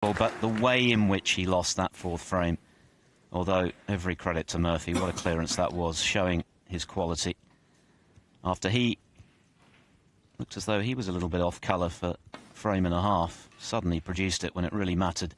but the way in which he lost that fourth frame, although every credit to Murphy, what a clearance that was, showing his quality. After he looked as though he was a little bit off colour for a frame and a half, suddenly produced it when it really mattered.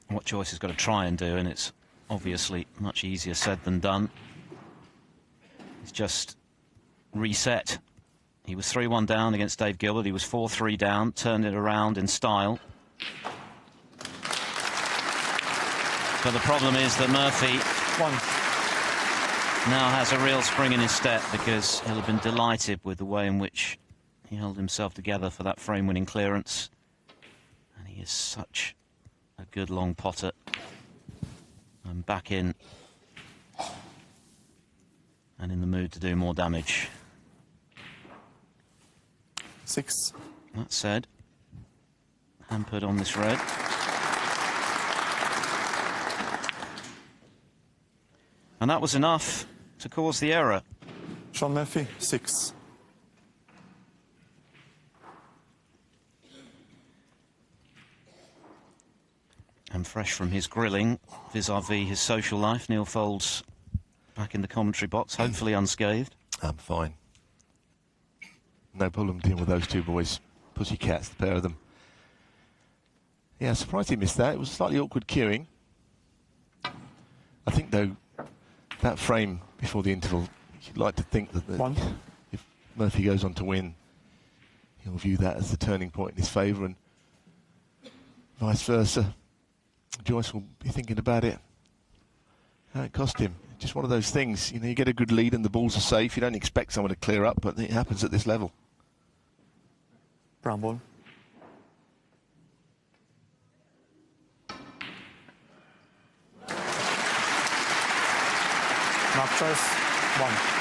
What Joyce has got to try and do, and it's obviously much easier said than done, is just reset. He was 3-1 down against Dave Gilbert. He was 4-3 down, turned it around in style. But the problem is that Murphy now has a real spring in his step, because he'll have been delighted with the way in which he held himself together for that frame-winning clearance. And he is such a good long potter. And back in and in the mood to do more damage. 6. That said, hampered on this red. And that was enough to cause the error. Shaun Murphy, 6. And fresh from his grilling vis-a-vis his social life, Neil Foulds back in the commentary box, hopefully unscathed. I'm fine. No problem dealing with those two boys. Pussycats, the pair of them. Yeah, surprised he missed that. It was slightly awkward queuing. I think, though, that frame before the interval, you'd like to think that if Murphy goes on to win, he'll view that as the turning point in his favour, and vice versa. Joyce will be thinking about it. How it cost him. Just one of those things, you know, you get a good lead and the balls are safe. You don't expect someone to clear up, but it happens at this level. Brown ball. Mark choice, 1.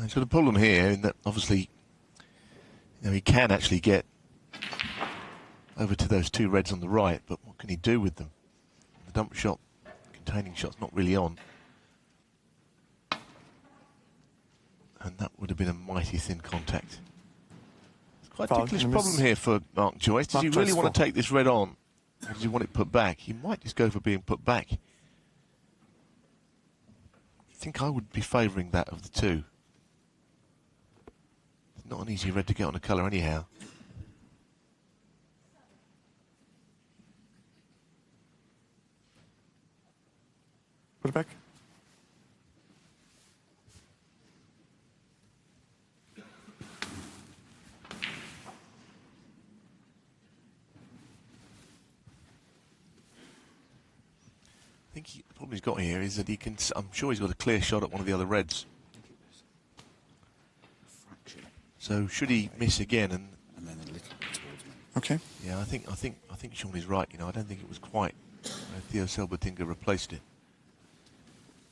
So the problem here, in that obviously, you know, he can actually get over to those two reds on the right, but what can he do with them? The dump shot, containing shot's not really on. And that would have been a mighty thin contact. It's quite a ticklish problem here for Mark Joyce. Does he really want to take this red on? Or does he want it put back? He might just go for being put back. I think I would be favouring that of the two. Not an easy red to get on a colour anyhow. Put it back. I think the problem he's got here is that he can. I'm sure he's got a clear shot at one of the other reds. So should he miss again and then a little bit towards me. Okay. yeah, I think Shaun is right. You know, I don't think it was quite. Theo Selbertinga replaced it.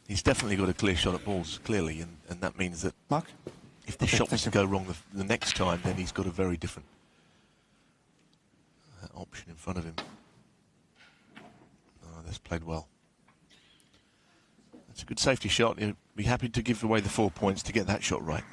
He's definitely got a clear shot at balls, clearly, and that means that Mark. if the Okay, shot was to thank you. go wrong the next time, then he's got a very different option in front of him. Oh, that's played well. That's a good safety shot. He'll be happy to give away the 4 points to get that shot right.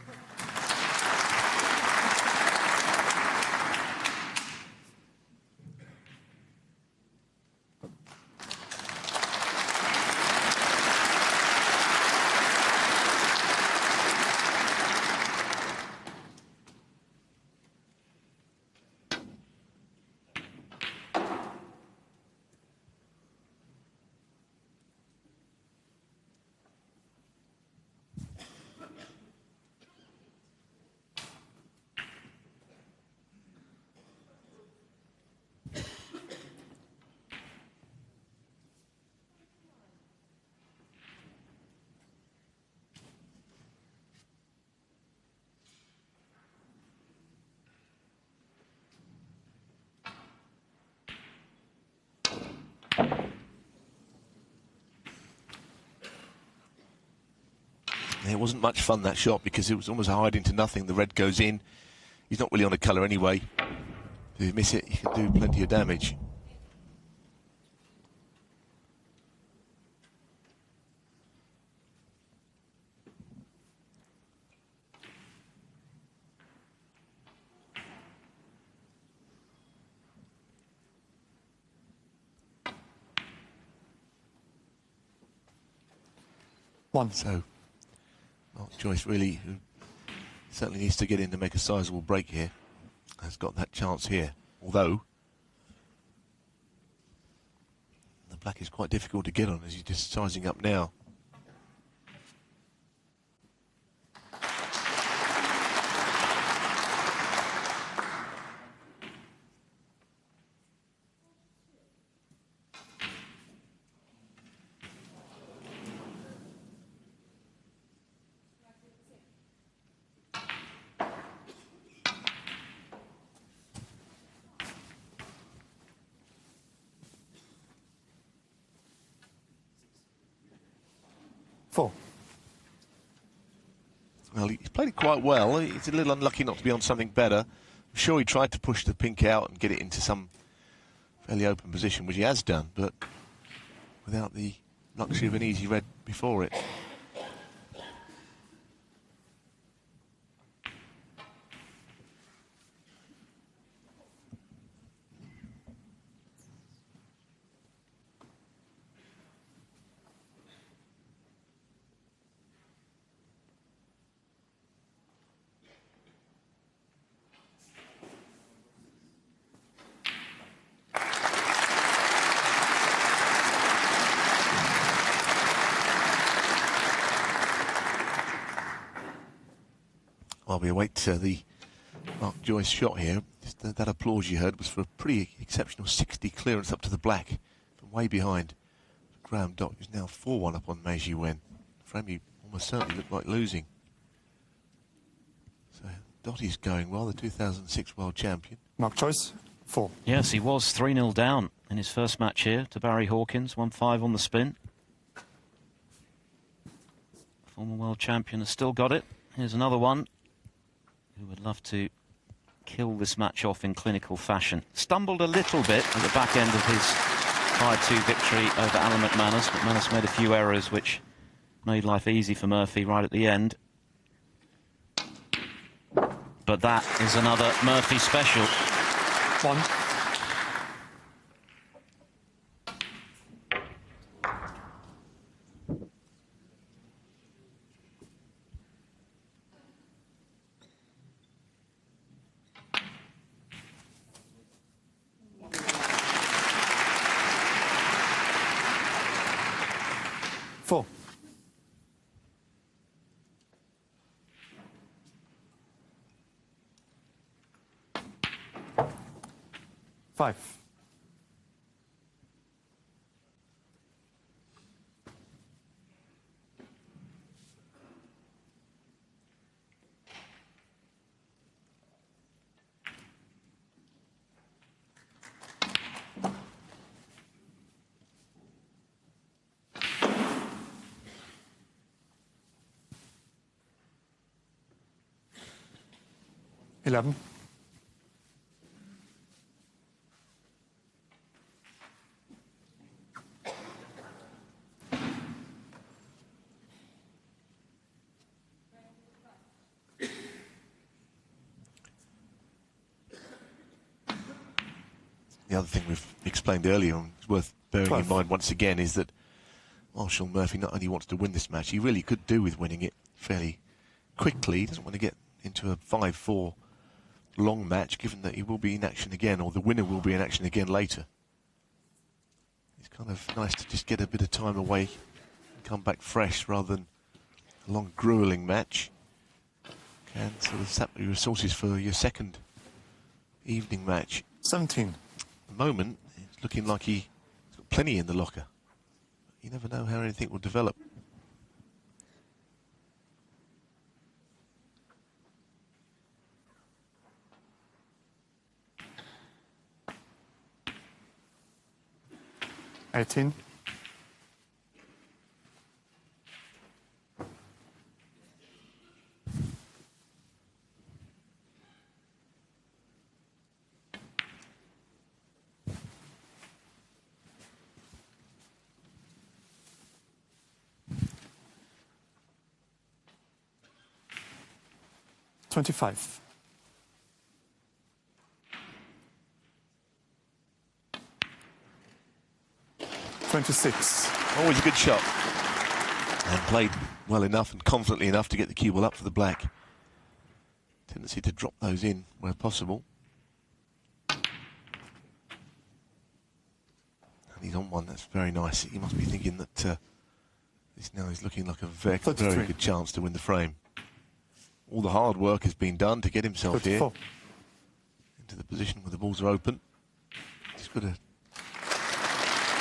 It wasn't much fun, that shot, because it was almost a hide into nothing. The red goes in. He's not really on a colour anyway. If you miss it, you can do plenty of damage. One. So, Mark Joyce really, who certainly needs to get in to make a sizable break here, has got that chance here. Although, the black is quite difficult to get on as he's just sizing up now. Four. Well, he's played it quite well. He's a little unlucky not to be on something better. I'm sure he tried to push the pink out and get it into some fairly open position, which he has done, but without the luxury of an easy red before it. While we await the Mark Joyce shot here, just that applause you heard was for a pretty exceptional 60 clearance up to the black from way behind. Graham Dott is now 4-1 up on Mei Ji Wen. Frame he almost certainly looked like losing. So Dottie's going well, the 2006 world champion. Mark Joyce. 4. Yes, he was 3-0 down in his first match here to Barry Hawkins, 1-5 on the spin. Former world champion has still got it. Here's another one who would love to kill this match off in clinical fashion. Stumbled a little bit at the back end of his 5-2 victory over Alan McManus, but Manus made a few errors which made life easy for Murphy right at the end. But that is another Murphy special. 1. 4. 5. 11. The other thing we've explained earlier, and it's worth bearing 12. in mind once again, is that while Shaun Murphy not only wants to win this match, he really could do with winning it fairly quickly. He doesn't want to get into a 5-4 long match, given that he will be in action again, or the winner will be in action again later. It's kind of nice to just get a bit of time away and come back fresh rather than a long, grueling match. Can sort of sap your resources for your second evening match. 17. At the moment, it's looking like he's got plenty in the locker. You never know how anything will develop. $18. 25. 26. Always a good shot. And played well enough and confidently enough to get the cue ball up for the black. Tendency to drop those in where possible. And he's on one, that's very nice. He must be thinking that this now is looking like a very good chance to win the frame. All the hard work has been done to get himself 34. here into the position where the balls are open. He's got to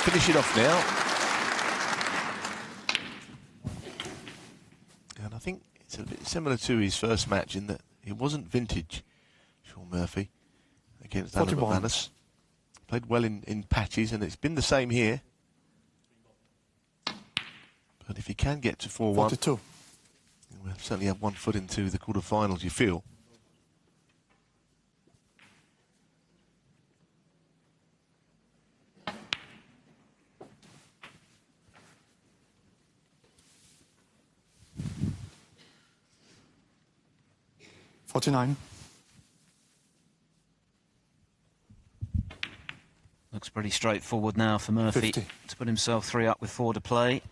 finish it off now. And I think it's a bit similar to his first match in that it wasn't vintage, Shaun Murphy, against Alan 41. McManus. Played well in patches, and it's been the same here. But if he can get to 4-1, 42. we'll certainly have one foot into the quarterfinals, you feel. $49. Looks pretty straightforward now for Murphy 50. to put himself 3 up with 4 to play.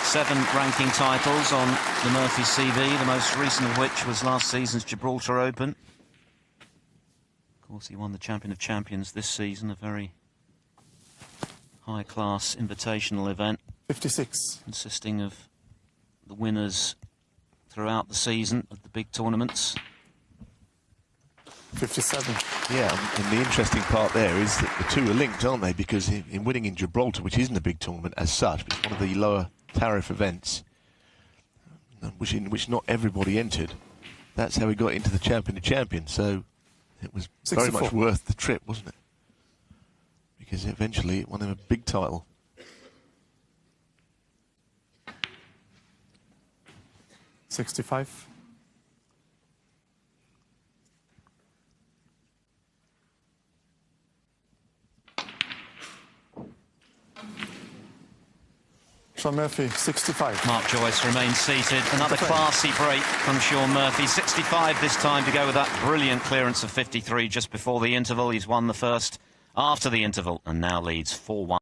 7 ranking titles on the Murphy CV, the most recent of which was last season's Gibraltar Open. Of course, he won the Champion of Champions this season, a very high-class invitational event. 56. Consisting of the winners throughout the season of the big tournaments. 57. Yeah, and the interesting part there is that the two are linked, aren't they? Because in winning in Gibraltar, which isn't a big tournament as such, but it's one of the lower tariff events, in which not everybody entered, that's how he got into the Champion of Champions. So it was 64. very much worth the trip, wasn't it? Because eventually it won him a big title. 65. Shaun Murphy, 65. Mark Joyce remains seated. Another classy break from Shaun Murphy. 65 this time to go with that brilliant clearance of 53 just before the interval. He's won the first after the interval and now leads 4-1.